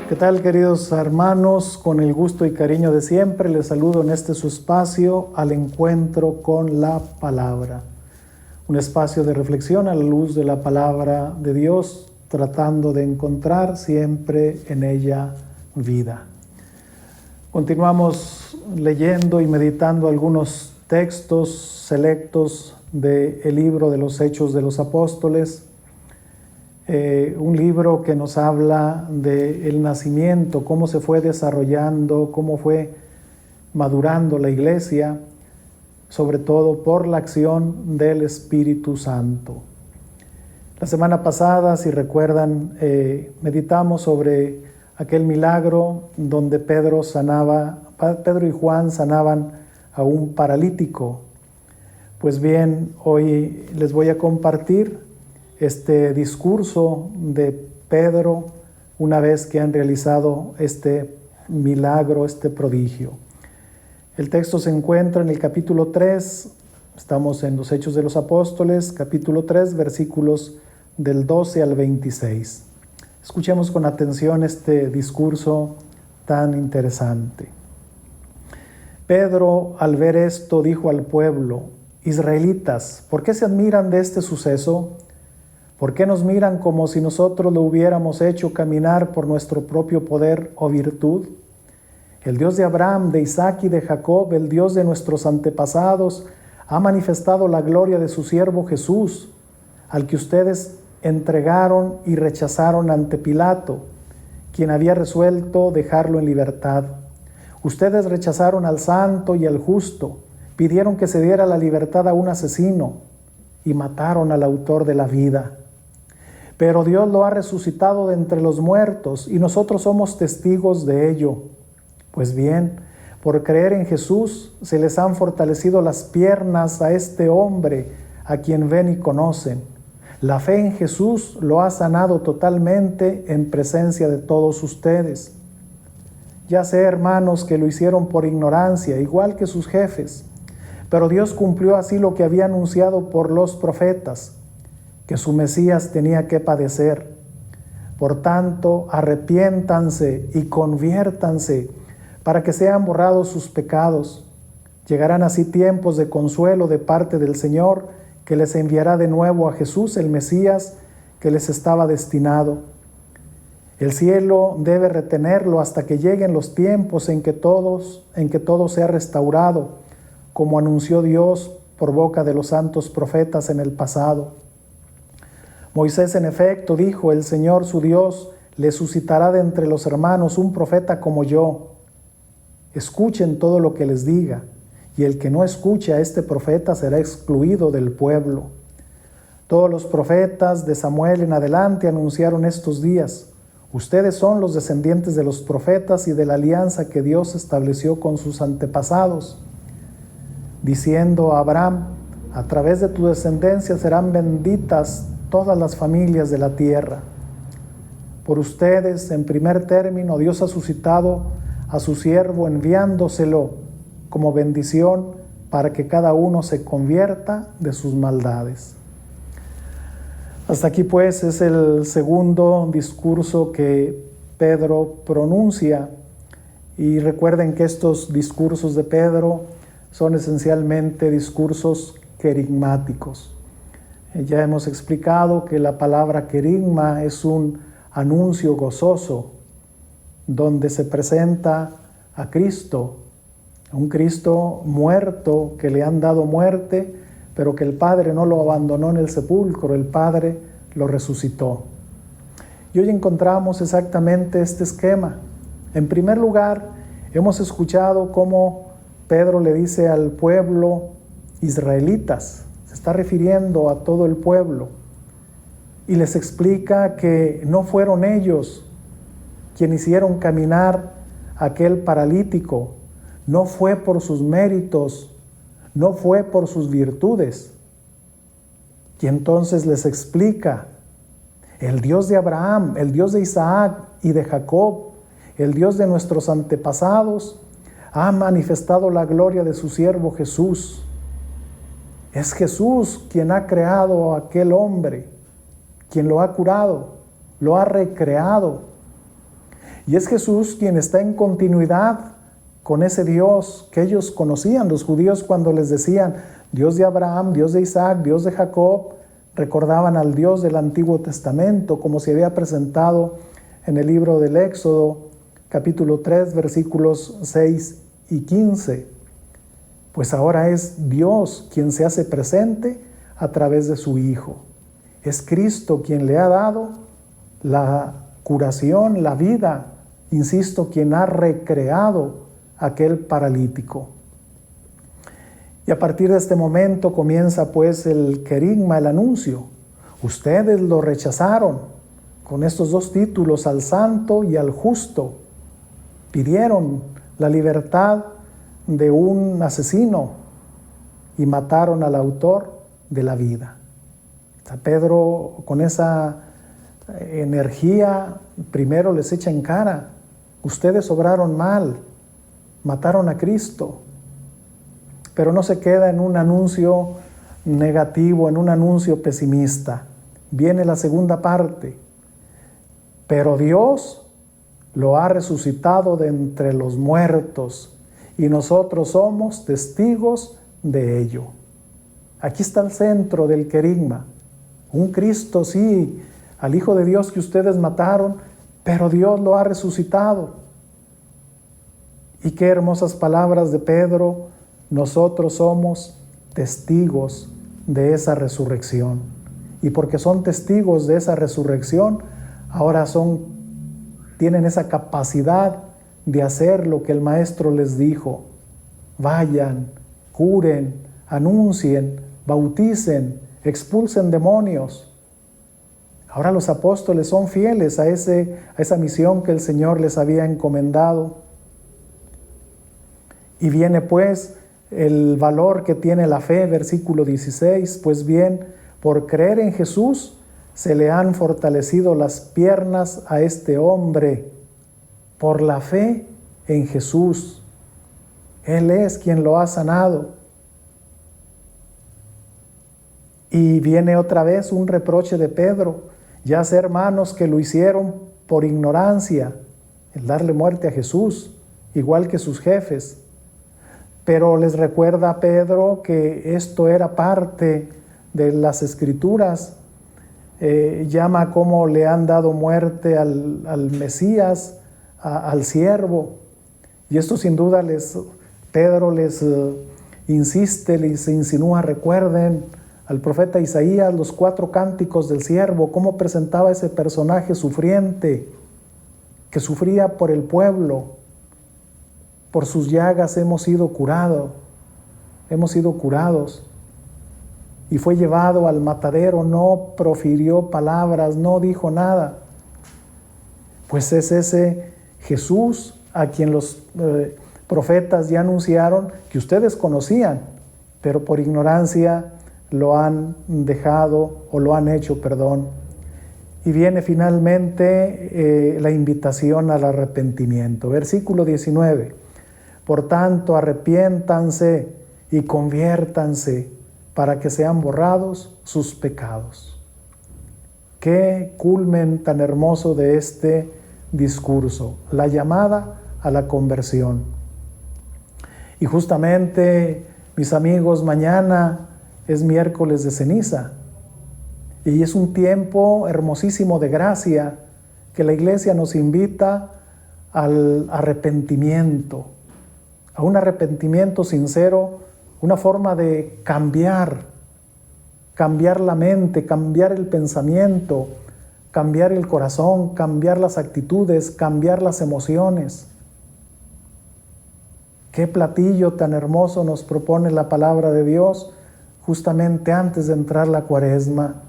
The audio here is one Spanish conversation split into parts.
¿Qué tal, queridos hermanos? Con el gusto y cariño de siempre, les saludo en este su espacio al encuentro con la palabra. Un espacio de reflexión a la luz de la palabra de Dios, tratando de encontrar siempre en ella vida. Continuamos leyendo y meditando algunos textos selectos del libro de los Hechos de los Apóstoles. Un libro que nos habla del nacimiento, cómo se fue desarrollando, cómo fue madurando la iglesia, sobre todo por la acción del Espíritu Santo. La semana pasada, si recuerdan, meditamos sobre aquel milagro donde Pedro y Juan sanaban a un paralítico. Pues bien, hoy les voy a compartir este discurso de Pedro una vez que han realizado este milagro, este prodigio. El texto se encuentra en el capítulo 3, estamos en los Hechos de los Apóstoles, capítulo 3, versículos del 12 al 26. Escuchemos con atención este discurso tan interesante. Pedro, al ver esto, dijo al pueblo: Israelitas, ¿por qué se admiran de este suceso? ¿Por qué nos miran como si nosotros lo hubiéramos hecho caminar por nuestro propio poder o virtud? El Dios de Abraham, de Isaac y de Jacob, el Dios de nuestros antepasados, ha manifestado la gloria de su siervo Jesús, al que ustedes entregaron y rechazaron ante Pilato, quien había resuelto dejarlo en libertad. Ustedes rechazaron al santo y al justo, pidieron que se diera la libertad a un asesino y mataron al autor de la vida. Pero Dios lo ha resucitado de entre los muertos y nosotros somos testigos de ello. Pues bien, por creer en Jesús se les han fortalecido las piernas a este hombre a quien ven y conocen. La fe en Jesús lo ha sanado totalmente en presencia de todos ustedes. Ya sé, hermanos, que lo hicieron por ignorancia, igual que sus jefes, pero Dios cumplió así lo que había anunciado por los profetas, que su Mesías tenía que padecer. Por tanto, arrepiéntanse y conviértanse para que sean borrados sus pecados. Llegarán así tiempos de consuelo de parte del Señor, que les enviará de nuevo a Jesús, el Mesías, que les estaba destinado. El cielo debe retenerlo hasta que lleguen los tiempos en que todo sea restaurado, como anunció Dios por boca de los santos profetas en el pasado. Moisés, en efecto, dijo: el Señor su Dios le suscitará de entre los hermanos un profeta como yo. Escuchen todo lo que les diga, y el que no escuche a este profeta será excluido del pueblo. Todos los profetas de Samuel en adelante anunciaron estos días. Ustedes son los descendientes de los profetas y de la alianza que Dios estableció con sus antepasados, diciendo a Abraham: a través de tu descendencia serán benditas todas las familias de la tierra. Por ustedes, en primer término, Dios ha suscitado a su siervo, enviándoselo como bendición para que cada uno se convierta de sus maldades. Hasta aquí, pues, es el segundo discurso que Pedro pronuncia. Y recuerden que estos discursos de Pedro son esencialmente discursos querigmáticos. Ya hemos explicado que la palabra querigma es un anuncio gozoso, donde se presenta a Cristo, un Cristo muerto, que le han dado muerte, pero que el Padre no lo abandonó en el sepulcro, el Padre lo resucitó. Y hoy encontramos exactamente este esquema. En primer lugar, hemos escuchado cómo Pedro le dice al pueblo: israelitas, se está refiriendo a todo el pueblo, y les explica que no fueron ellos quienes hicieron caminar a aquel paralítico, no fue por sus méritos, no fue por sus virtudes. Y entonces les explica: el Dios de Abraham, el Dios de Isaac y de Jacob, el Dios de nuestros antepasados, ha manifestado la gloria de su siervo Jesús. Es Jesús quien ha creado a aquel hombre, quien lo ha curado, lo ha recreado. Y es Jesús quien está en continuidad con ese Dios que ellos conocían, los judíos, cuando les decían Dios de Abraham, Dios de Isaac, Dios de Jacob. Recordaban al Dios del Antiguo Testamento, como se había presentado en el libro del Éxodo, capítulo 3, versículos 6 y 15. Pues ahora es Dios quien se hace presente a través de su Hijo. Es Cristo quien le ha dado la curación, la vida, insisto, quien ha recreado aquel paralítico. Y a partir de este momento comienza pues el querigma, el anuncio. Ustedes lo rechazaron con estos dos títulos, al santo y al justo. Pidieron la libertad de un asesino y mataron al autor de la vida. O sea, Pedro, con esa energía, primero les echa en cara: ustedes obraron mal, mataron a Cristo. Pero no se queda en un anuncio negativo, en un anuncio pesimista. Viene la segunda parte. Pero Dios lo ha resucitado de entre los muertos y nosotros somos testigos de ello. Aquí está el centro del querigma. Un Cristo, sí, al Hijo de Dios que ustedes mataron, pero Dios lo ha resucitado. Y qué hermosas palabras de Pedro. Nosotros somos testigos de esa resurrección. Y porque son testigos de esa resurrección, ahora tienen esa capacidad de hacer lo que el Maestro les dijo. Vayan, curen, anuncien, bauticen, expulsen demonios. Ahora los apóstoles son fieles a esa misión que el Señor les había encomendado. Y viene pues el valor que tiene la fe, versículo 16, pues bien, por creer en Jesús, se le han fortalecido las piernas a este hombre, por la fe en Jesús. Él es quien lo ha sanado. Y viene otra vez un reproche de Pedro, ya sé, hermanos, que lo hicieron por ignorancia, el darle muerte a Jesús, igual que sus jefes. Pero les recuerda a Pedro que esto era parte de las Escrituras. Llama como le han dado muerte al Mesías, al siervo. Y esto sin duda Pedro les insiste, les insinúa. Recuerden al profeta Isaías, los 4 cánticos del siervo, cómo presentaba ese personaje sufriente, que sufría por el pueblo. Por sus llagas hemos sido curados. Y fue llevado al matadero, no profirió palabras, no dijo nada. Pues es ese Jesús a quien los profetas ya anunciaron que ustedes conocían, pero por ignorancia lo han dejado o lo han hecho, perdón. Y viene finalmente la invitación al arrepentimiento. Versículo 19. Por tanto, arrepiéntanse y conviértanse para que sean borrados sus pecados. Qué culmen tan hermoso de este discurso, la llamada a la conversión. Y justamente, mis amigos, mañana es miércoles de ceniza y es un tiempo hermosísimo de gracia que la Iglesia nos invita al arrepentimiento, a un arrepentimiento sincero, una forma de cambiar la mente, cambiar el pensamiento, cambiar el corazón, cambiar las actitudes, cambiar las emociones. Qué platillo tan hermoso nos propone la palabra de Dios justamente antes de entrar la Cuaresma.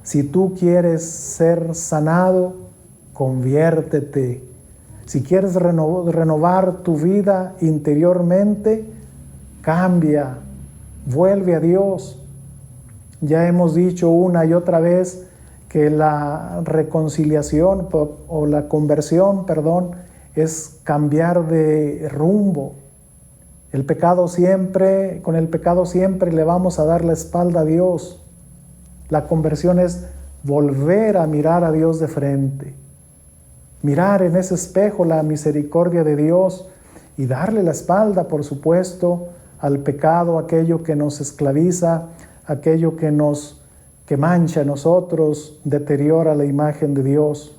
Si tú quieres ser sanado, conviértete. Si quieres renovar tu vida interiormente, cambia, vuelve a Dios. Ya hemos dicho una y otra vez que la reconciliación o la conversión, es cambiar de rumbo. Con el pecado siempre le vamos a dar la espalda a Dios. La conversión es volver a mirar a Dios de frente. mirar en ese espejo la misericordia de Dios y darle la espalda, por supuesto, al pecado, aquello que nos esclaviza, aquello que mancha a nosotros, deteriora la imagen de Dios.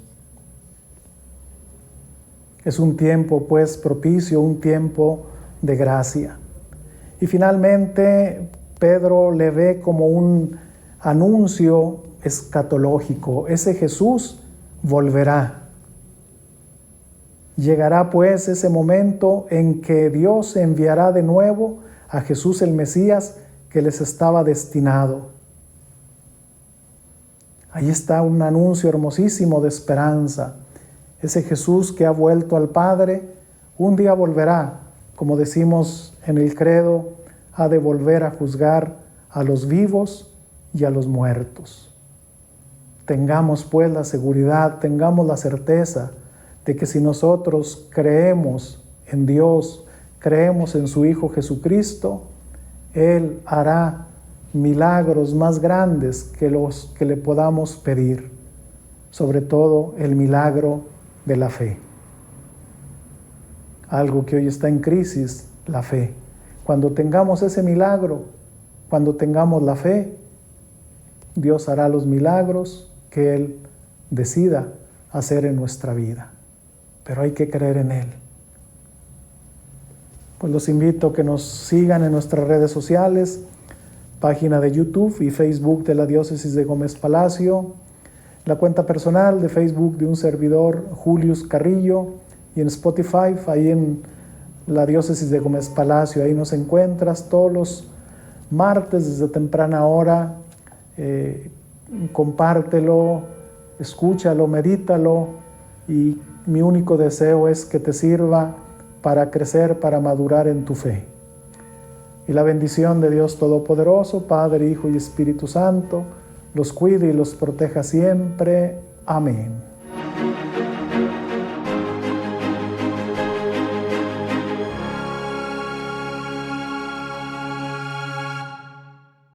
Es un tiempo, pues, propicio, un tiempo de gracia. Y finalmente, Pedro le ve como un anuncio escatológico. Ese Jesús volverá. Llegará, pues, ese momento en que Dios enviará de nuevo a Jesús el Mesías que les estaba destinado. Ahí está un anuncio hermosísimo de esperanza. Ese Jesús que ha vuelto al Padre, un día volverá, como decimos en el credo, ha de volver a juzgar a los vivos y a los muertos. Tengamos pues la seguridad, tengamos la certeza de que si nosotros creemos en Dios, creemos en su Hijo Jesucristo, Él hará milagros más grandes que los que le podamos pedir, sobre todo el milagro de la fe. Algo que hoy está en crisis, la fe. Cuando tengamos ese milagro, cuando tengamos la fe, Dios hará los milagros que Él decida hacer en nuestra vida. Pero hay que creer en Él. Pues los invito a que nos sigan en nuestras redes sociales, página de YouTube y Facebook de la Diócesis de Gómez Palacio, la cuenta personal de Facebook de un servidor, Julius Carrillo, y en Spotify, ahí en la Diócesis de Gómez Palacio, ahí nos encuentras todos los martes desde temprana hora. Compártelo, escúchalo, medítalo, y mi único deseo es que te sirva para crecer, para madurar en tu fe. Y la bendición de Dios Todopoderoso, Padre, Hijo y Espíritu Santo, los cuide y los proteja siempre. Amén.